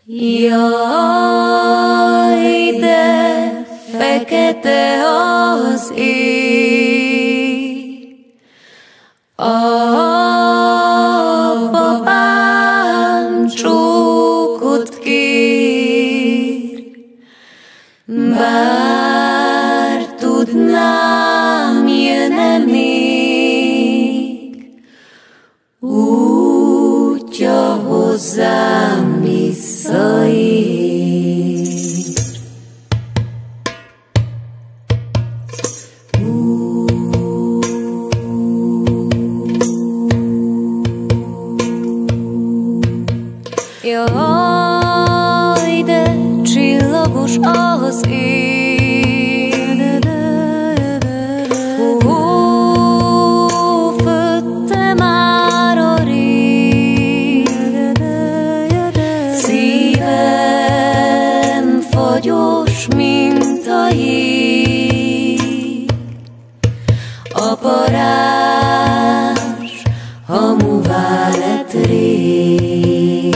Jaj, de fekete az ég, a babám csókot kér, bár tudnám, jön-e még útja hozzám visszaér. Jaj, de csillagos az ég, fötte már a rég, szívem fagyos, mint a jég, a parázs hamuvá lett rég.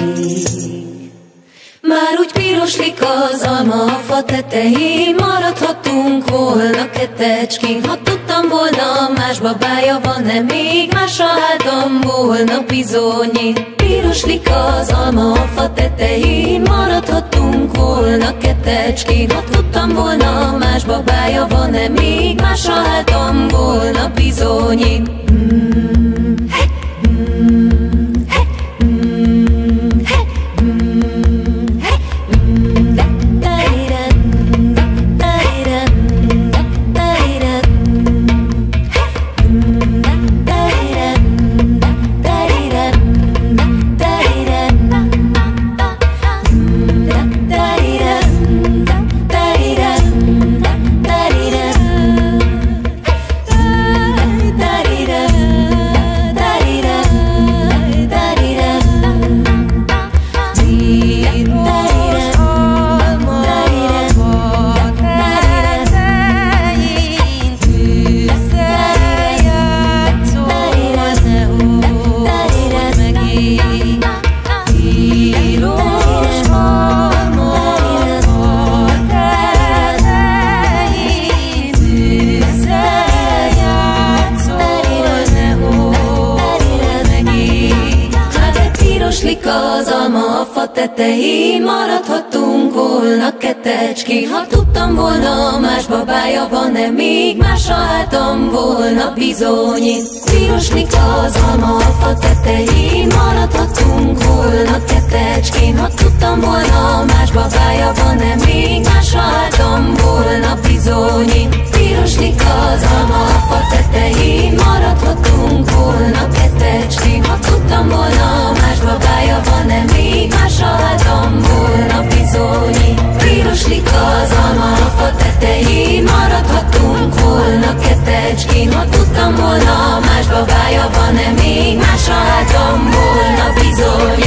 Már úgy piroslik az alma a fa tetején, maradhatunk volna kettecskén. Ha tudtam volna, más babája van-e még, másra álltam volna bizony. Piroslik az alma a fa tetején, maradhatunk volna kettecskén. Ha tudtam volna, más babája van-e még, másra álltam volna bizony. Az alma a fa tetején, maradhatunk volna kettecskén. Ha tudtam volna, más babája van-e még, másra álltam volna bizony. Piroslik az alma a fa tetején, maradhatunk volna kettecskén. Ha tudtam volna, más babája van-e még, másra álltam volna bizony. Piroslik az alma a fa tetején, maradhatunk volna kettecskén. Ha tudtam volna, más babája van-e még, másra álltam volna bizony. Piroslik az alma a fa tetején, maradhatunk volna kettecskén. Ha tudtam volna, más babája van-e még, másra álltam volna bizony.